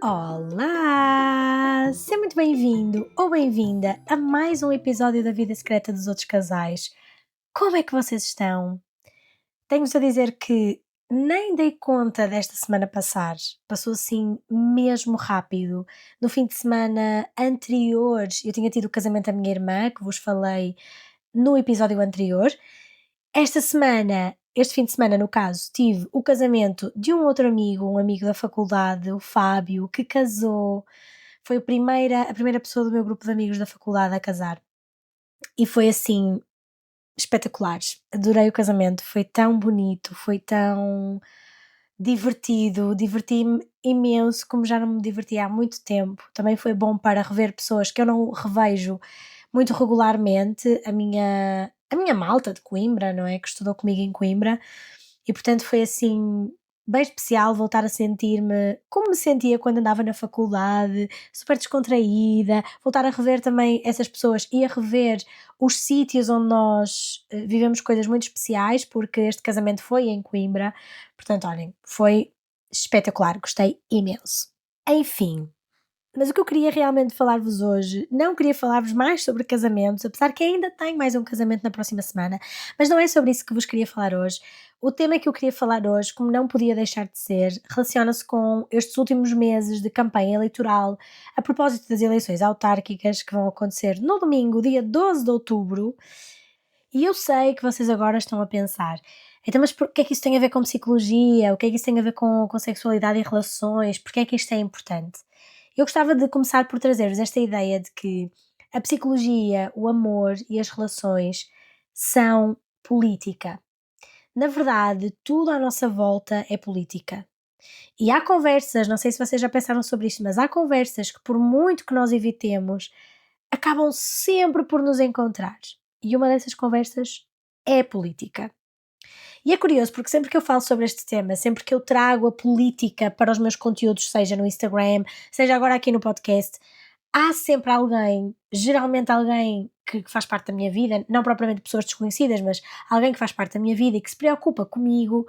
Olá! Seja muito bem-vindo ou bem-vinda a mais um episódio da Vida Secreta dos Outros Casais. Como é que vocês estão? Tenho-vos a dizer que nem dei conta desta semana passar. Passou assim mesmo rápido. No fim de semana anterior, eu tinha tido o casamento da minha irmã, que vos falei no episódio anterior. Esta semana, este fim de semana, no caso, tive o casamento de um outro amigo, um amigo da faculdade, o Fábio, que casou. Foi a primeira pessoa do meu grupo de amigos da faculdade a casar. E foi assim, espetacular. Adorei o casamento, foi tão bonito, foi tão divertido, diverti-me imenso, como já não me divertia há muito tempo. Também foi bom para rever pessoas que eu não revejo muito regularmente, a minha malta de Coimbra, não é, que estudou comigo em Coimbra, e portanto foi assim bem especial voltar a sentir-me como me sentia quando andava na faculdade, super descontraída, voltar a rever também essas pessoas e a rever os sítios onde nós vivemos coisas muito especiais, porque este casamento foi em Coimbra, portanto, olhem, foi espetacular, gostei imenso. Enfim, mas o que eu queria realmente falar-vos hoje, não queria falar-vos mais sobre casamentos, apesar que ainda tenho mais um casamento na próxima semana, mas não é sobre isso que vos queria falar hoje. O tema que eu queria falar hoje, como não podia deixar de ser, relaciona-se com estes últimos meses de campanha eleitoral, a propósito das eleições autárquicas que vão acontecer no domingo, dia 12 de outubro, e eu sei que vocês agora estão a pensar, então, mas o que é que isso tem a ver com psicologia? O que é que isso tem a ver com sexualidade e relações? Porque é que isto é importante? Eu gostava de começar por trazer-vos esta ideia de que a psicologia, o amor e as relações são política. Na verdade, tudo à nossa volta é política. E há conversas, não sei se vocês já pensaram sobre isto, mas há conversas que, por muito que nós evitemos, acabam sempre por nos encontrar. E uma dessas conversas é a política. E é curioso porque sempre que eu falo sobre este tema, sempre que eu trago a política para os meus conteúdos, seja no Instagram, seja agora aqui no podcast, há sempre alguém, geralmente alguém que faz parte da minha vida, não propriamente pessoas desconhecidas, mas alguém que faz parte da minha vida e que se preocupa comigo,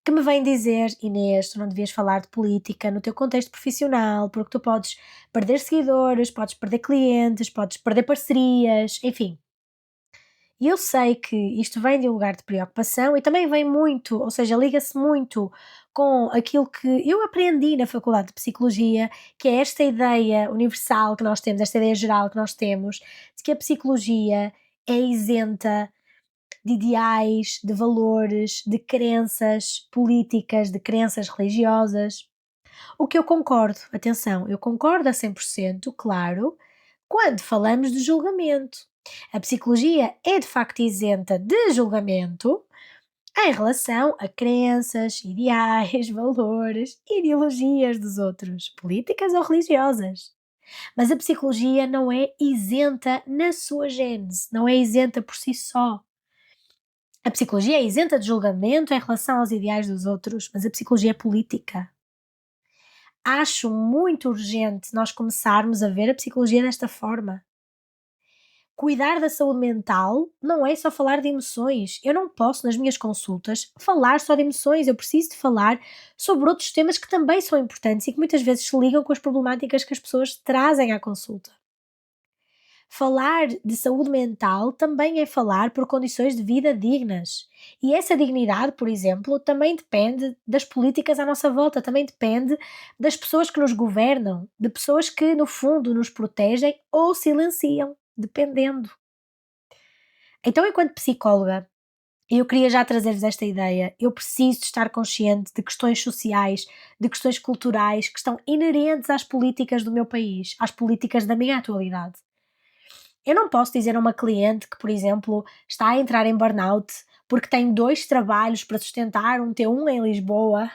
que me vem dizer: Inês, tu não devias falar de política no teu contexto profissional, porque tu podes perder seguidores, podes perder clientes, podes perder parcerias, enfim. E eu sei que isto vem de um lugar de preocupação e também vem muito, ou seja, liga-se muito com aquilo que eu aprendi na faculdade de psicologia, que é esta ideia universal que nós temos, esta ideia geral que nós temos, de que a psicologia é isenta de ideais, de valores, de crenças políticas, de crenças religiosas. O que eu concordo, atenção, eu concordo a 100%, claro, quando falamos de julgamento. A psicologia é de facto isenta de julgamento em relação a crenças, ideais, valores, ideologias dos outros, políticas ou religiosas. Mas a psicologia não é isenta na sua gênese, não é isenta por si só. A psicologia é isenta de julgamento em relação aos ideais dos outros, mas a psicologia é política. Acho muito urgente nós começarmos a ver a psicologia desta forma. Cuidar da saúde mental não é só falar de emoções. Eu não posso, nas minhas consultas, falar só de emoções. Eu preciso de falar sobre outros temas que também são importantes e que muitas vezes se ligam com as problemáticas que as pessoas trazem à consulta. Falar de saúde mental também é falar por condições de vida dignas. E essa dignidade, por exemplo, também depende das políticas à nossa volta, também depende das pessoas que nos governam, de pessoas que, no fundo, nos protegem ou silenciam, dependendo. Então, enquanto psicóloga, eu queria já trazer-vos esta ideia. Eu preciso de estar consciente de questões sociais, de questões culturais que estão inerentes às políticas do meu país, às políticas da minha atualidade. Eu não posso dizer a uma cliente que, por exemplo, está a entrar em burnout porque tem 2 trabalhos para sustentar, um T1 em Lisboa,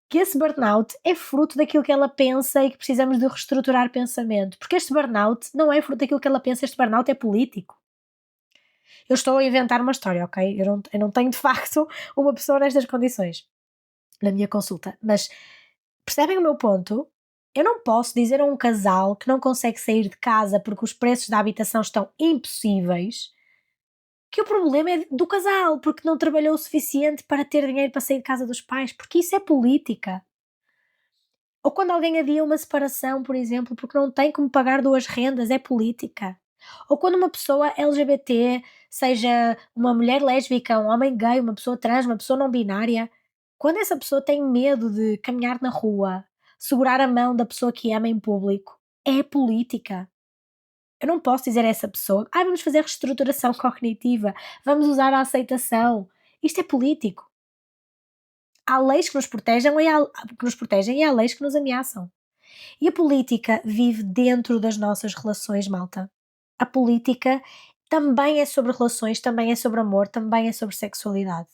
que esse burnout é fruto daquilo que ela pensa e que precisamos de reestruturar pensamento, porque este burnout não é fruto daquilo que ela pensa, este burnout é político. Eu estou a inventar uma história, ok? Eu não tenho de facto uma pessoa nestas condições na minha consulta, mas percebem o meu ponto? Eu não posso dizer a um casal que não consegue sair de casa porque os preços da habitação estão impossíveis, que o problema é do casal, porque não trabalhou o suficiente para ter dinheiro para sair de casa dos pais, porque isso é política. Ou quando alguém adia uma separação, por exemplo, porque não tem como pagar 2 rendas, é política. Ou quando uma pessoa LGBT, seja uma mulher lésbica, um homem gay, uma pessoa trans, uma pessoa não binária, quando essa pessoa tem medo de caminhar na rua, segurar a mão da pessoa que ama em público, é política. Eu não posso dizer a essa pessoa: "Ai, vamos fazer reestruturação cognitiva, vamos usar a aceitação". Isto é político. Há leis que nos protegem e há leis que nos ameaçam. E a política vive dentro das nossas relações, malta. A política também é sobre relações, também é sobre amor, também é sobre sexualidade.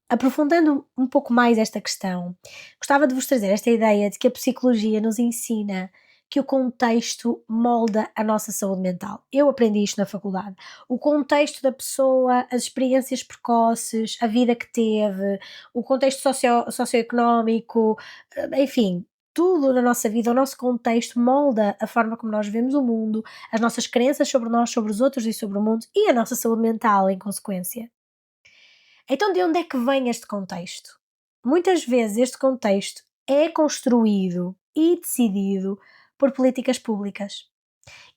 Aprofundando um pouco mais esta questão, gostava de vos trazer esta ideia de que a psicologia nos ensina que o contexto molda a nossa saúde mental. Eu aprendi isto na faculdade. O contexto da pessoa, as experiências precoces, a vida que teve, o contexto socioeconómico, enfim, tudo na nossa vida, o nosso contexto molda a forma como nós vemos o mundo, as nossas crenças sobre nós, sobre os outros e sobre o mundo e a nossa saúde mental em consequência. Então, de onde é que vem este contexto? Muitas vezes este contexto é construído e decidido por políticas públicas.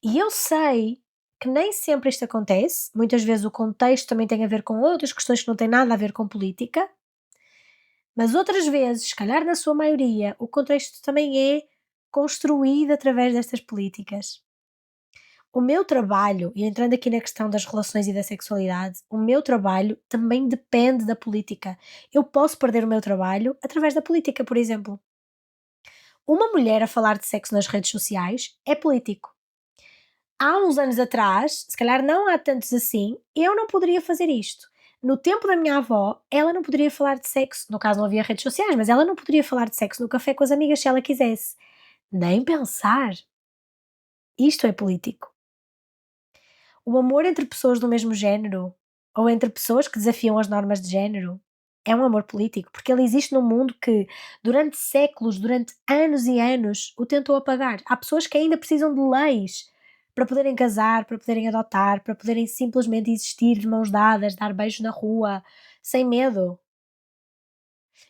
E eu sei que nem sempre isto acontece, muitas vezes o contexto também tem a ver com outras questões que não têm nada a ver com política, mas outras vezes, se calhar na sua maioria, o contexto também é construído através destas políticas. O meu trabalho, e entrando aqui na questão das relações e da sexualidade, o meu trabalho também depende da política. Eu posso perder o meu trabalho através da política, por exemplo. Uma mulher a falar de sexo nas redes sociais é político. Há uns anos atrás, se calhar não há tantos assim, eu não poderia fazer isto. No tempo da minha avó, ela não poderia falar de sexo. No caso, não havia redes sociais, mas ela não poderia falar de sexo no café com as amigas se ela quisesse. Nem pensar. Isto é político. O amor entre pessoas do mesmo género, ou entre pessoas que desafiam as normas de género, é um amor político, porque ele existe num mundo que, durante séculos, durante anos e anos, o tentou apagar. Há pessoas que ainda precisam de leis para poderem casar, para poderem adotar, para poderem simplesmente existir de mãos dadas, dar beijos na rua, sem medo.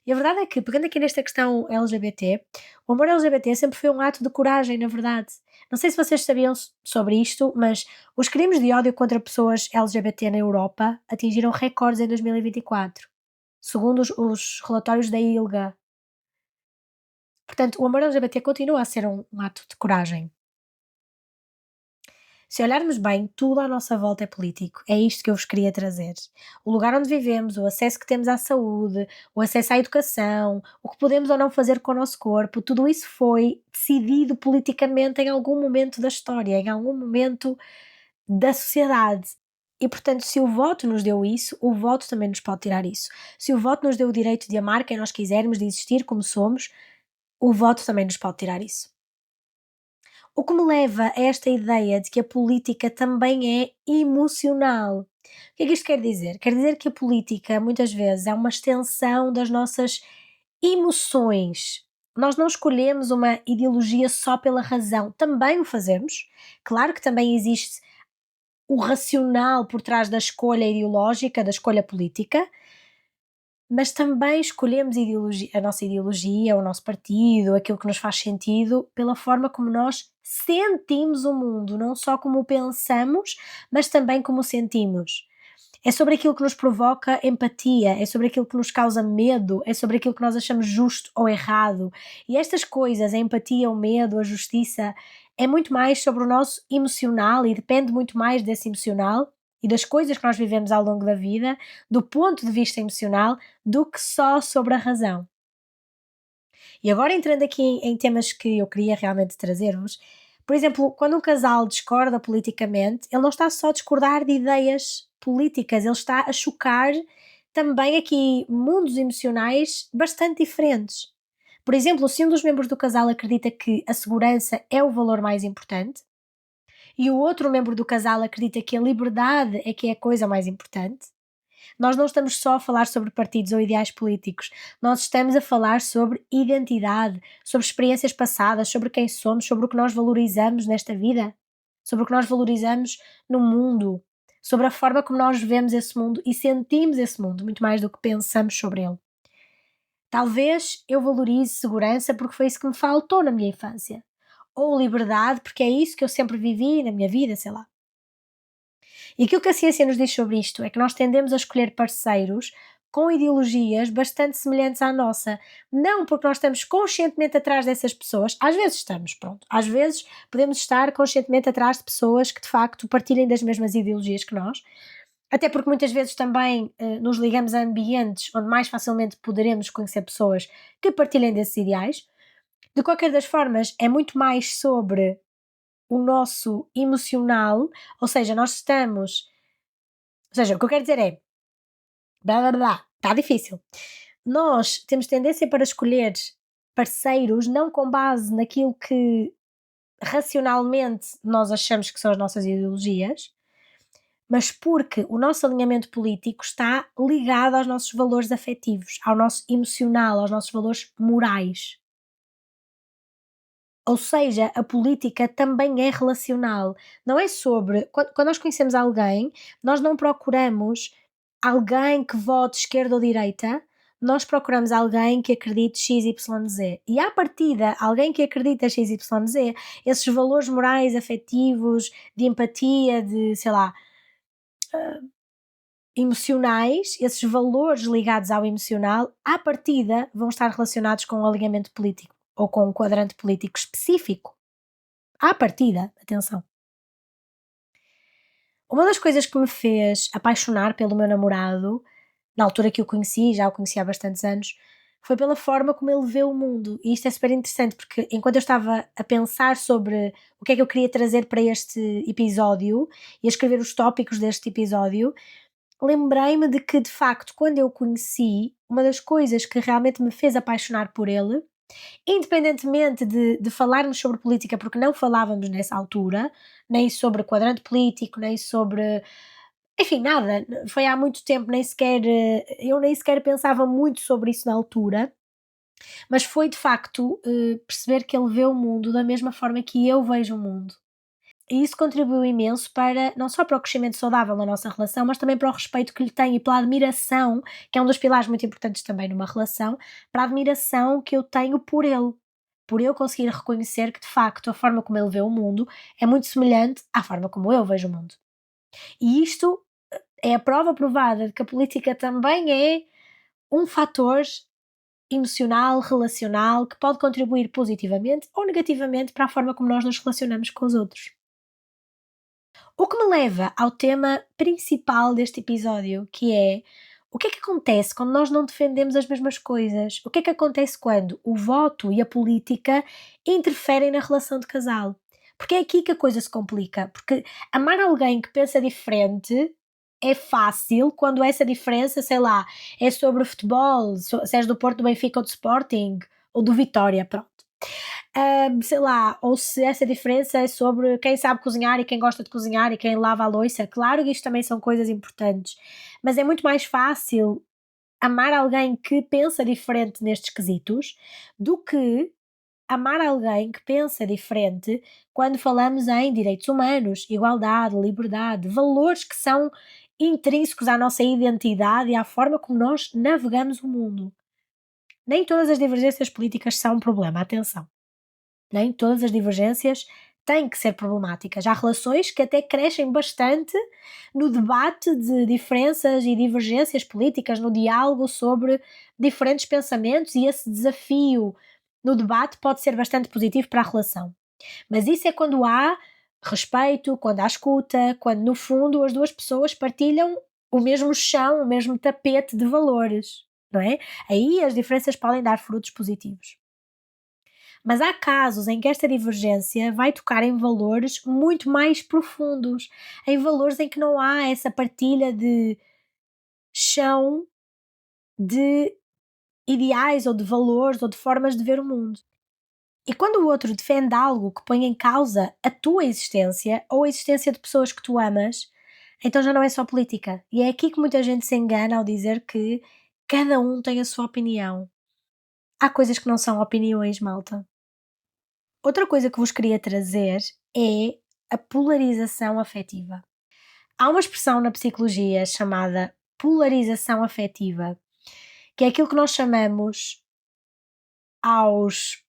E a verdade é que, pegando aqui nesta questão LGBT, o amor LGBT sempre foi um ato de coragem, na verdade. Não sei se vocês sabiam sobre isto, mas os crimes de ódio contra pessoas LGBT na Europa atingiram recordes em 2024, segundo os relatórios da ILGA. Portanto, o amor LGBT continua a ser um ato de coragem. Se olharmos bem, tudo à nossa volta é político. É isto que eu vos queria trazer. O lugar onde vivemos, o acesso que temos à saúde, o acesso à educação, o que podemos ou não fazer com o nosso corpo, tudo isso foi decidido politicamente em algum momento da história, em algum momento da sociedade. E, portanto, se o voto nos deu isso, o voto também nos pode tirar isso. Se o voto nos deu o direito de amar quem nós quisermos, de existir como somos, o voto também nos pode tirar isso. O que me leva a esta ideia de que a política também é emocional. O que é que isto quer dizer? Quer dizer que a política muitas vezes é uma extensão das nossas emoções. Nós não escolhemos uma ideologia só pela razão, também o fazemos. Claro que também existe o racional por trás da escolha ideológica, da escolha política, mas também escolhemos a nossa ideologia, o nosso partido, aquilo que nos faz sentido, pela forma como nós sentimos o mundo, não só como o pensamos, mas também como o sentimos. É sobre aquilo que nos provoca empatia, é sobre aquilo que nos causa medo, é sobre aquilo que nós achamos justo ou errado. E estas coisas, a empatia, o medo, a justiça, é muito mais sobre o nosso emocional e depende muito mais desse emocional e das coisas que nós vivemos ao longo da vida, do ponto de vista emocional, do que só sobre a razão. E agora entrando aqui em temas que eu queria realmente trazer-vos, por exemplo, quando um casal discorda politicamente, ele não está só a discordar de ideias políticas, ele está a chocar também aqui mundos emocionais bastante diferentes. Por exemplo, se um dos membros do casal acredita que a segurança é o valor mais importante e o outro membro do casal acredita que a liberdade é que é a coisa mais importante, nós não estamos só a falar sobre partidos ou ideais políticos, nós estamos a falar sobre identidade, sobre experiências passadas, sobre quem somos, sobre o que nós valorizamos nesta vida, sobre o que nós valorizamos no mundo, sobre a forma como nós vemos esse mundo e sentimos esse mundo, muito mais do que pensamos sobre ele. Talvez eu valorize segurança porque foi isso que me faltou na minha infância. Ou liberdade, porque é isso que eu sempre vivi na minha vida, sei lá. E aquilo que a ciência nos diz sobre isto é que nós tendemos a escolher parceiros com ideologias bastante semelhantes à nossa. Não porque nós estamos conscientemente atrás dessas pessoas, às vezes estamos, pronto. Às vezes podemos estar conscientemente atrás de pessoas que de facto partilhem das mesmas ideologias que nós, até porque muitas vezes também nos ligamos a ambientes onde mais facilmente poderemos conhecer pessoas que partilhem desses ideais. De qualquer das formas, é muito mais sobre o nosso emocional, ou seja, nós estamos. Ou seja, o que eu quero dizer é. Blá blá blá, está difícil. Nós temos tendência para escolher parceiros não com base naquilo que racionalmente nós achamos que são as nossas ideologias, mas porque o nosso alinhamento político está ligado aos nossos valores afetivos, ao nosso emocional, aos nossos valores morais. Ou seja, a política também é relacional. Não é sobre. Quando nós conhecemos alguém, nós não procuramos alguém que vote esquerda ou direita, nós procuramos alguém que acredite X, Y, Z. E à partida, alguém que acredita X, Y, Z, esses valores morais, afetivos, de empatia, de, sei lá, emocionais, esses valores ligados ao emocional, à partida vão estar relacionados com um alinhamento político ou com um quadrante político específico. À partida, atenção. Uma das coisas que me fez apaixonar pelo meu namorado, na altura que o conheci, já o conheci há bastantes anos, foi pela forma como ele vê o mundo. E isto é super interessante porque enquanto eu estava a pensar sobre o que é que eu queria trazer para este episódio e a escrever os tópicos deste episódio, lembrei-me de que, de facto, quando eu o conheci, uma das coisas que realmente me fez apaixonar por ele, independentemente de falarmos sobre política, porque não falávamos nessa altura, nem sobre quadrante político, nem sobre. Enfim, nada. Foi há muito tempo, nem sequer. Eu nem sequer pensava muito sobre isso na altura, mas foi de facto perceber que ele vê o mundo da mesma forma que eu vejo o mundo. E isso contribuiu imenso para, não só para o crescimento saudável na nossa relação, mas também para o respeito que lhe tenho e pela admiração, que é um dos pilares muito importantes também numa relação, para a admiração que eu tenho por ele. Por eu conseguir reconhecer que, de facto, a forma como ele vê o mundo é muito semelhante à forma como eu vejo o mundo. E isto é a prova provada de que a política também é um fator emocional, relacional, que pode contribuir positivamente ou negativamente para a forma como nós nos relacionamos com os outros. O que me leva ao tema principal deste episódio, que é o que é que acontece quando nós não defendemos as mesmas coisas? O que é que acontece quando o voto e a política interferem na relação de casal? Porque é aqui que a coisa se complica. Porque amar alguém que pensa diferente é fácil quando essa diferença, sei lá, é sobre futebol, se és do Porto, do Benfica ou do Sporting, ou do Vitória, pronto. Sei lá, ou se essa diferença é sobre quem sabe cozinhar e quem gosta de cozinhar e quem lava a louça. Claro que isto também são coisas importantes, mas é muito mais fácil amar alguém que pensa diferente nestes quesitos do que amar alguém que pensa diferente quando falamos em direitos humanos, igualdade, liberdade, valores que são intrínsecos à nossa identidade e à forma como nós navegamos o mundo. Nem todas as divergências políticas são um problema, atenção. Nem todas as divergências têm que ser problemáticas. Há relações que até crescem bastante no debate de diferenças e divergências políticas, no diálogo sobre diferentes pensamentos, e esse desafio no debate pode ser bastante positivo para a relação. Mas isso é quando há respeito, quando há escuta, quando no fundo as duas pessoas partilham o mesmo chão, o mesmo tapete de valores, não é? Aí as diferenças podem dar frutos positivos. Mas há casos em que esta divergência vai tocar em valores muito mais profundos, em valores em que não há essa partilha de chão de ideais ou de valores ou de formas de ver o mundo. E quando o outro defende algo que põe em causa a tua existência ou a existência de pessoas que tu amas, então já não é só política. E é aqui que muita gente se engana ao dizer que cada um tem a sua opinião. Há coisas que não são opiniões, malta. Outra coisa que vos queria trazer é a polarização afetiva. Há uma expressão na psicologia chamada polarização afetiva, que é aquilo que nós chamamos aos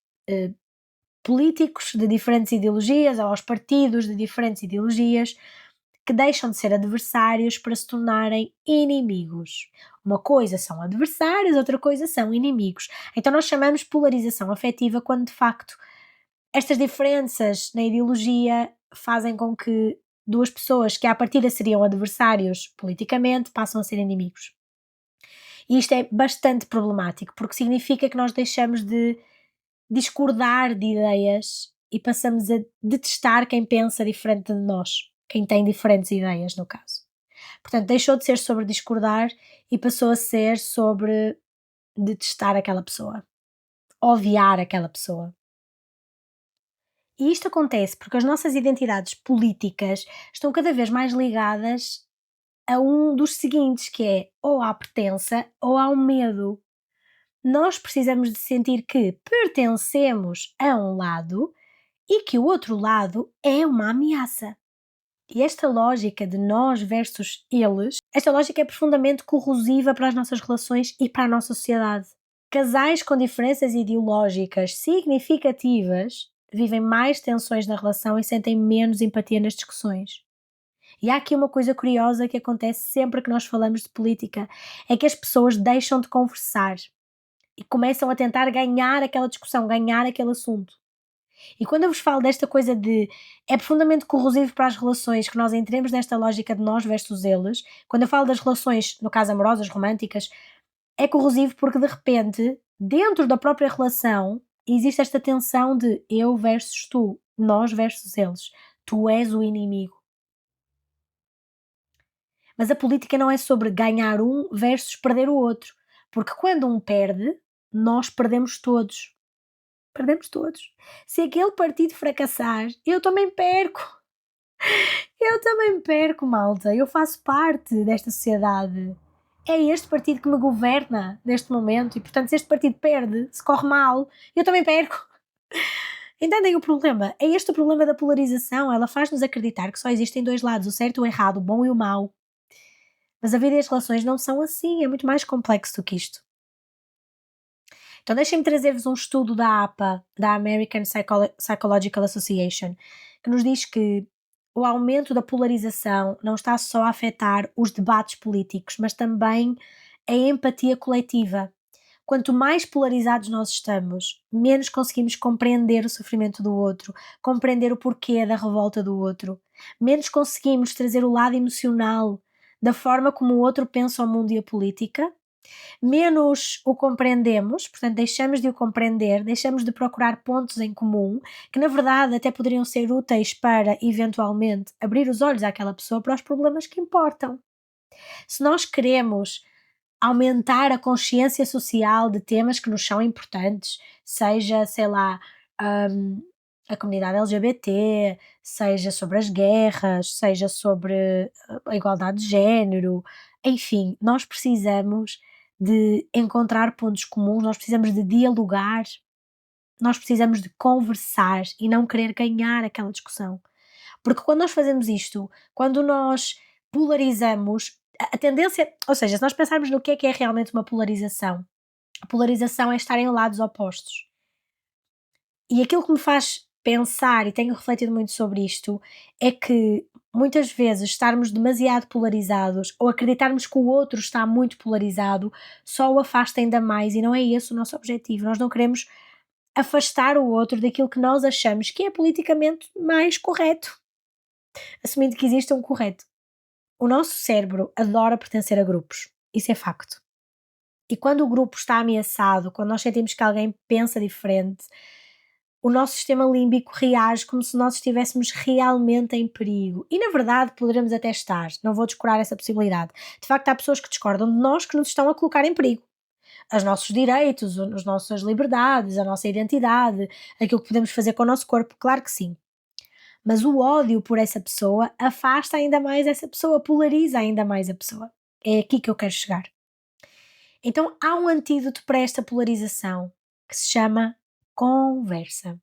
políticos de diferentes ideologias, ou aos partidos de diferentes ideologias, que deixam de ser adversários para se tornarem inimigos. Uma coisa são adversários, outra coisa são inimigos. Então nós chamamos polarização afetiva quando de facto estas diferenças na ideologia fazem com que duas pessoas que à partida seriam adversários politicamente passam a ser inimigos. E isto é bastante problemático, porque significa que nós deixamos de discordar de ideias e passamos a detestar quem pensa diferente de nós, quem tem diferentes ideias, no caso. Portanto, deixou de ser sobre discordar e passou a ser sobre detestar aquela pessoa, odiar aquela pessoa. E isto acontece porque as nossas identidades políticas estão cada vez mais ligadas a um dos seguintes, que é ou à pertença ou ao medo. Nós precisamos de sentir que pertencemos a um lado e que o outro lado é uma ameaça. E esta lógica de nós versus eles, esta lógica é profundamente corrosiva para as nossas relações e para a nossa sociedade. Casais com diferenças ideológicas significativas vivem mais tensões na relação e sentem menos empatia nas discussões. E há aqui uma coisa curiosa que acontece sempre que nós falamos de política, é que as pessoas deixam de conversar e começam a tentar ganhar aquela discussão, ganhar aquele assunto. E quando eu vos falo desta coisa de é profundamente corrosivo para as relações que nós entremos nesta lógica de nós versus eles, quando eu falo das relações, no caso amorosas, românticas, é corrosivo porque de repente, dentro da própria relação, existe esta tensão de eu versus tu, nós versus eles. Tu és o inimigo. Mas a política não é sobre ganhar um versus perder o outro, porque quando um perde, nós perdemos todos. Perdemos todos. Se aquele partido fracassar, eu também perco. Eu também perco, malta. Eu faço parte desta sociedade. É este partido que me governa neste momento e, portanto, se este partido perde, se corre mal, eu também perco. Entendem o problema? É este o problema da polarização. Ela faz-nos acreditar que só existem dois lados, o certo e o errado, o bom e o mau. Mas a vida e as relações não são assim, é muito mais complexo do que isto. Então deixem-me trazer-vos um estudo da APA, da American Psychological Association, que nos diz que o aumento da polarização não está só a afetar os debates políticos, mas também a empatia coletiva. Quanto mais polarizados nós estamos, menos conseguimos compreender o sofrimento do outro, compreender o porquê da revolta do outro, menos conseguimos trazer o lado emocional da forma como o outro pensa o mundo e a política, menos o compreendemos, portanto, deixamos de o compreender, deixamos de procurar pontos em comum, que na verdade até poderiam ser úteis para, eventualmente, abrir os olhos àquela pessoa para os problemas que importam. Se nós queremos aumentar a consciência social de temas que nos são importantes, seja, sei lá, a comunidade LGBT, seja sobre as guerras, seja sobre a igualdade de género, enfim, nós precisamos de encontrar pontos comuns, nós precisamos de dialogar, nós precisamos de conversar e não querer ganhar aquela discussão. Porque quando nós fazemos isto, quando nós polarizamos, a tendência, ou seja, se nós pensarmos no que é realmente uma polarização, a polarização é estar em lados opostos. E aquilo que me faz pensar, e tenho refletido muito sobre isto, é que muitas vezes estarmos demasiado polarizados ou acreditarmos que o outro está muito polarizado só o afasta ainda mais e não é esse o nosso objetivo. Nós não queremos afastar o outro daquilo que nós achamos que é politicamente mais correto, assumindo que existe um correto. O nosso cérebro adora pertencer a grupos, isso é facto. E quando o grupo está ameaçado, quando nós sentimos que alguém pensa diferente, o nosso sistema límbico reage como se nós estivéssemos realmente em perigo. E na verdade poderemos até estar, não vou descurar essa possibilidade. De facto, há pessoas que discordam de nós que nos estão a colocar em perigo. Os nossos direitos, as nossas liberdades, a nossa identidade, aquilo que podemos fazer com o nosso corpo, claro que sim. Mas o ódio por essa pessoa afasta ainda mais essa pessoa, polariza ainda mais a pessoa. É aqui que eu quero chegar. Então há um antídoto para esta polarização que se chama conversa.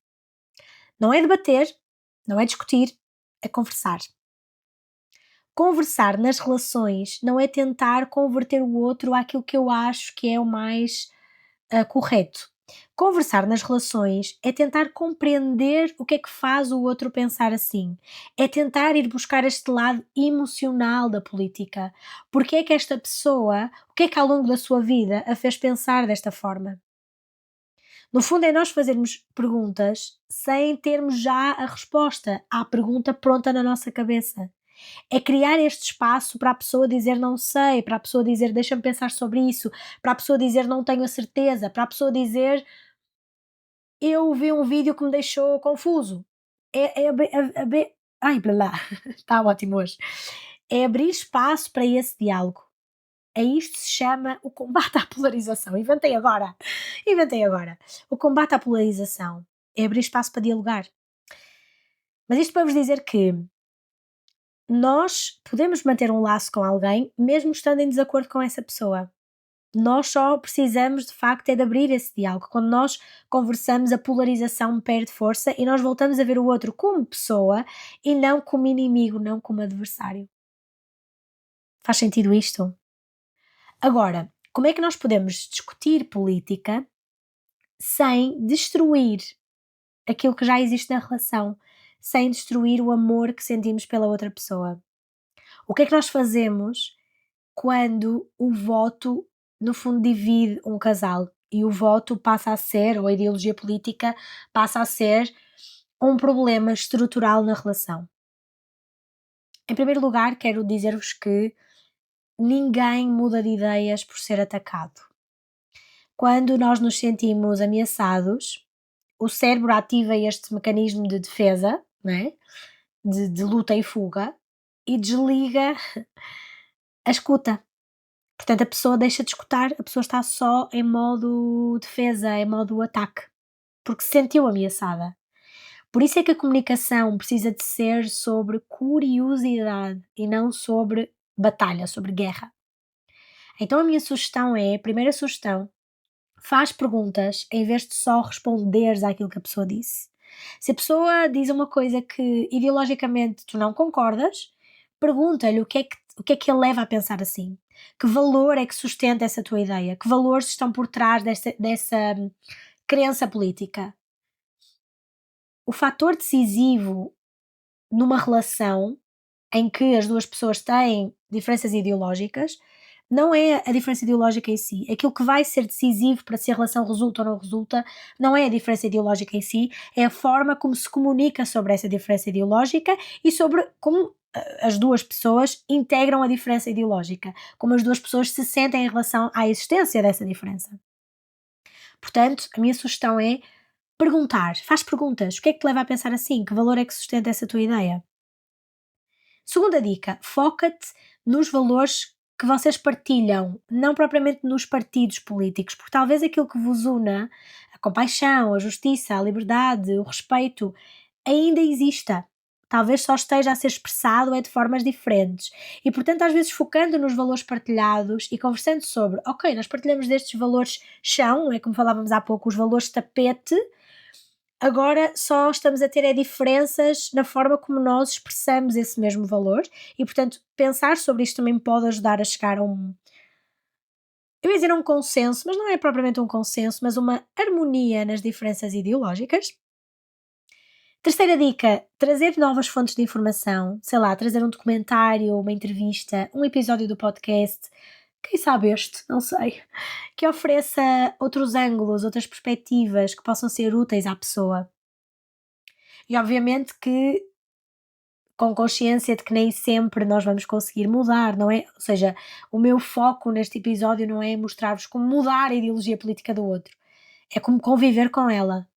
Não é debater, não é discutir, é conversar. Conversar nas relações não é tentar converter o outro àquilo que eu acho que é o mais correto. Conversar nas relações é tentar compreender o que é que faz o outro pensar assim. É tentar ir buscar este lado emocional da política. Porque é que esta pessoa, o que é que ao longo da sua vida a fez pensar desta forma? No fundo, é nós fazermos perguntas sem termos já a resposta à pergunta pronta na nossa cabeça. É criar este espaço para a pessoa dizer não sei, para a pessoa dizer deixa-me pensar sobre isso, para a pessoa dizer não tenho a certeza, para a pessoa dizer eu vi um vídeo que me deixou confuso. É ai, blá, blá, está ótimo hoje. É abrir espaço para esse diálogo. A isto se chama o combate à polarização. Inventei agora. O combate à polarização é abrir espaço para dialogar. Mas isto para vos dizer que nós podemos manter um laço com alguém mesmo estando em desacordo com essa pessoa. Nós só precisamos de facto é de abrir esse diálogo. Quando nós conversamos, a polarização perde força e nós voltamos a ver o outro como pessoa e não como inimigo, não como adversário. Faz sentido isto? Agora, como é que nós podemos discutir política sem destruir aquilo que já existe na relação, sem destruir o amor que sentimos pela outra pessoa? O que é que nós fazemos quando o voto, no fundo, divide um casal e o voto passa a ser, ou a ideologia política passa a ser, um problema estrutural na relação? Em primeiro lugar, quero dizer-vos que ninguém muda de ideias por ser atacado. Quando nós nos sentimos ameaçados, o cérebro ativa este mecanismo de defesa, não é? De luta e fuga, e desliga a escuta. Portanto, a pessoa deixa de escutar, a pessoa está só em modo defesa, em modo ataque, porque se sentiu ameaçada. Por isso é que a comunicação precisa de ser sobre curiosidade e não sobre batalha, sobre guerra. Então a minha sugestão é, a primeira sugestão, faz perguntas em vez de só responderes àquilo que a pessoa disse. Se a pessoa diz uma coisa que ideologicamente tu não concordas, pergunta-lhe o que é que ele leva a pensar assim. Que valor é que sustenta essa tua ideia? Que valores estão por trás dessa crença política? O fator decisivo numa relação em que as duas pessoas têm diferenças ideológicas não é a diferença ideológica em si. Aquilo que vai ser decisivo para se a relação resulta ou não resulta não é a diferença ideológica em si, é a forma como se comunica sobre essa diferença ideológica e sobre como as duas pessoas integram a diferença ideológica, como as duas pessoas se sentem em relação à existência dessa diferença. Portanto, a minha sugestão é perguntar, faz perguntas. O que é que te leva a pensar assim? Que valor é que sustenta essa tua ideia? Segunda dica, foca-te nos valores que vocês partilham, não propriamente nos partidos políticos, porque talvez aquilo que vos una, a compaixão, a justiça, a liberdade, o respeito, ainda exista. Talvez só esteja a ser expressado é de formas diferentes. E, portanto, às vezes focando nos valores partilhados e conversando sobre, ok, nós partilhamos destes valores chão, não é como falávamos há pouco, os valores tapete. Agora só estamos a ter diferenças na forma como nós expressamos esse mesmo valor e, portanto, pensar sobre isto também pode ajudar a chegar a eu ia dizer um consenso, mas não é propriamente um consenso, mas uma harmonia nas diferenças ideológicas. Terceira dica, trazer novas fontes de informação, sei lá, trazer um documentário, uma entrevista, um episódio do podcast, quem sabe este, não sei, que ofereça outros ângulos, outras perspectivas que possam ser úteis à pessoa. E obviamente que com consciência de que nem sempre nós vamos conseguir mudar, não é? Ou seja, o meu foco neste episódio não é mostrar-vos como mudar a ideologia política do outro, é como conviver com ela.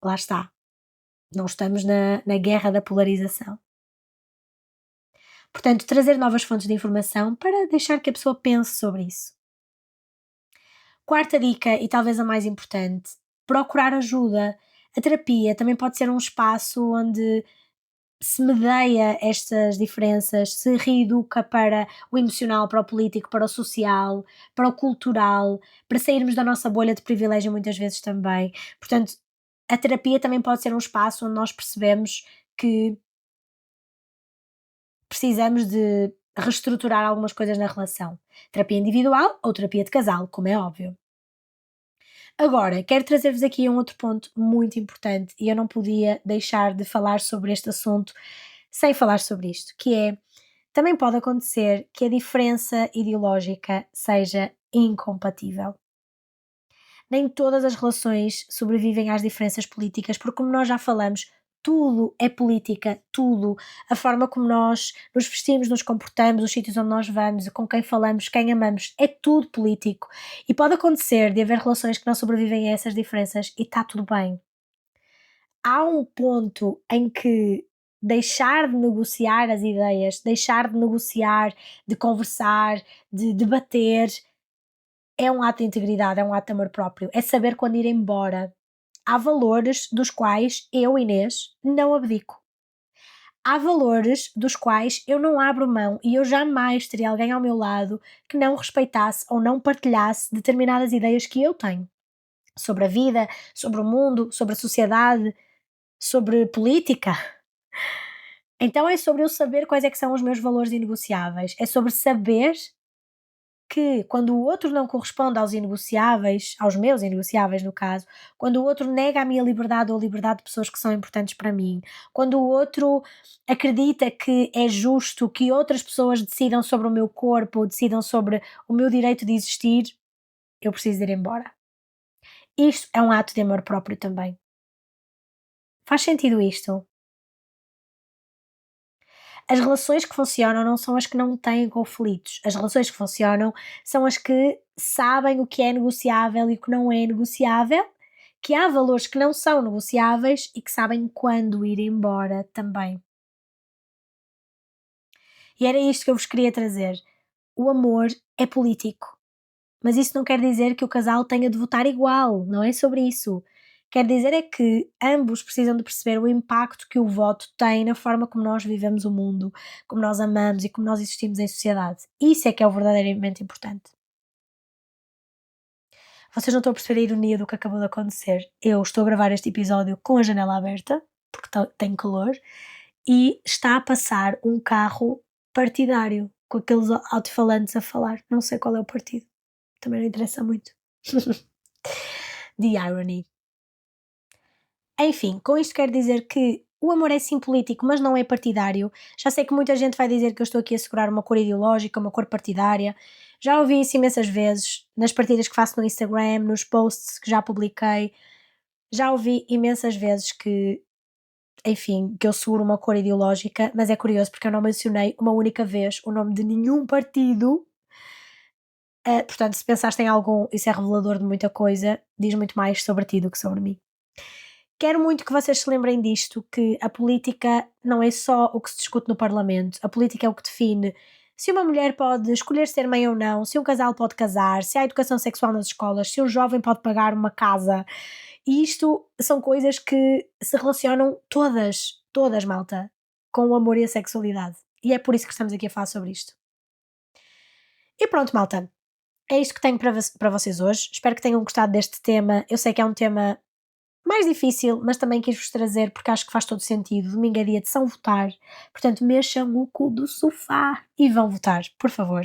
Lá está. Não estamos na guerra da polarização. Portanto, trazer novas fontes de informação para deixar que a pessoa pense sobre isso. Quarta dica, e talvez a mais importante, procurar ajuda. A terapia também pode ser um espaço onde se medeia estas diferenças, se reeduca para o emocional, para o político, para o social, para o cultural, para sairmos da nossa bolha de privilégio muitas vezes também. Portanto, a terapia também pode ser um espaço onde nós percebemos que precisamos de reestruturar algumas coisas na relação. Terapia individual ou terapia de casal, como é óbvio. Agora, quero trazer-vos aqui um outro ponto muito importante e eu não podia deixar de falar sobre este assunto sem falar sobre isto, que é, também pode acontecer que a diferença ideológica seja incompatível. Nem todas as relações sobrevivem às diferenças políticas, porque, como nós já falamos, tudo é política, tudo. A forma como nós nos vestimos, nos comportamos, os sítios onde nós vamos, com quem falamos, quem amamos, é tudo político. E pode acontecer de haver relações que não sobrevivem a essas diferenças e está tudo bem. Há um ponto em que deixar de negociar as ideias, deixar de negociar, de conversar, de debater, é um ato de integridade, é um ato de amor próprio, é saber quando ir embora. Há valores dos quais eu, Inês, não abdico. Há valores dos quais eu não abro mão e eu jamais teria alguém ao meu lado que não respeitasse ou não partilhasse determinadas ideias que eu tenho sobre a vida, sobre o mundo, sobre a sociedade, sobre política. Então é sobre eu saber quais é que são os meus valores inegociáveis. É sobre saber que quando o outro não corresponde aos inegociáveis, aos meus inegociáveis no caso, quando o outro nega a minha liberdade ou a liberdade de pessoas que são importantes para mim, quando o outro acredita que é justo que outras pessoas decidam sobre o meu corpo ou decidam sobre o meu direito de existir, eu preciso ir embora. Isto é um ato de amor próprio também. Faz sentido isto? As relações que funcionam não são as que não têm conflitos. As relações que funcionam são as que sabem o que é negociável e o que não é negociável, que há valores que não são negociáveis e que sabem quando ir embora também. E era isto que eu vos queria trazer. O amor é político, mas isso não quer dizer que o casal tenha de votar igual, não é sobre isso. Quer dizer é que ambos precisam de perceber o impacto que o voto tem na forma como nós vivemos o mundo, como nós amamos e como nós existimos em sociedade. Isso é que é o verdadeiramente importante. Vocês não estão a perceber a ironia do que acabou de acontecer. Eu estou a gravar este episódio com a janela aberta, porque tem calor, e está a passar um carro partidário, com aqueles alto-falantes a falar. Não sei qual é o partido. Também não interessa muito. The irony. Enfim, com isto quero dizer que o amor é sim político, mas não é partidário. Já sei que muita gente vai dizer que eu estou aqui a segurar uma cor ideológica, uma cor partidária. Já ouvi isso imensas vezes, nas partilhas que faço no Instagram, nos posts que já publiquei. Já ouvi imensas vezes que, enfim, que eu seguro uma cor ideológica, mas é curioso porque eu não mencionei uma única vez o nome de nenhum partido. Portanto, se pensaste em algum, isso é revelador de muita coisa, diz muito mais sobre ti do que sobre mim. Quero muito que vocês se lembrem disto, que a política não é só o que se discute no Parlamento, a política é o que define se uma mulher pode escolher ser mãe ou não, se um casal pode casar, se há educação sexual nas escolas, se um jovem pode pagar uma casa. E isto são coisas que se relacionam todas, todas, malta, com o amor e a sexualidade. E é por isso que estamos aqui a falar sobre isto. E pronto, malta. É isto que tenho para vocês hoje. Espero que tenham gostado deste tema. Eu sei que é um tema mais difícil, mas também quis-vos trazer porque acho que faz todo sentido. Domingo é dia de São Votar, portanto, mexam o cu do sofá e vão votar, por favor.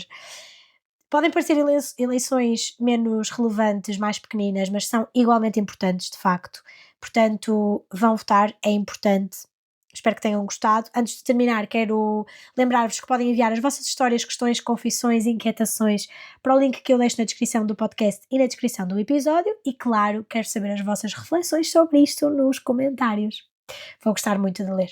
Podem parecer eleições menos relevantes, mais pequeninas, mas são igualmente importantes, de facto. Portanto, vão votar, é importante. Espero que tenham gostado. Antes de terminar, quero lembrar-vos que podem enviar as vossas histórias, questões, confissões e inquietações para o link que eu deixo na descrição do podcast e na descrição do episódio. E, claro, quero saber as vossas reflexões sobre isto nos comentários. Vou gostar muito de ler.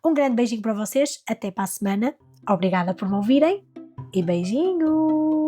Um grande beijinho para vocês. Até para a semana. Obrigada por me ouvirem. E beijinhos!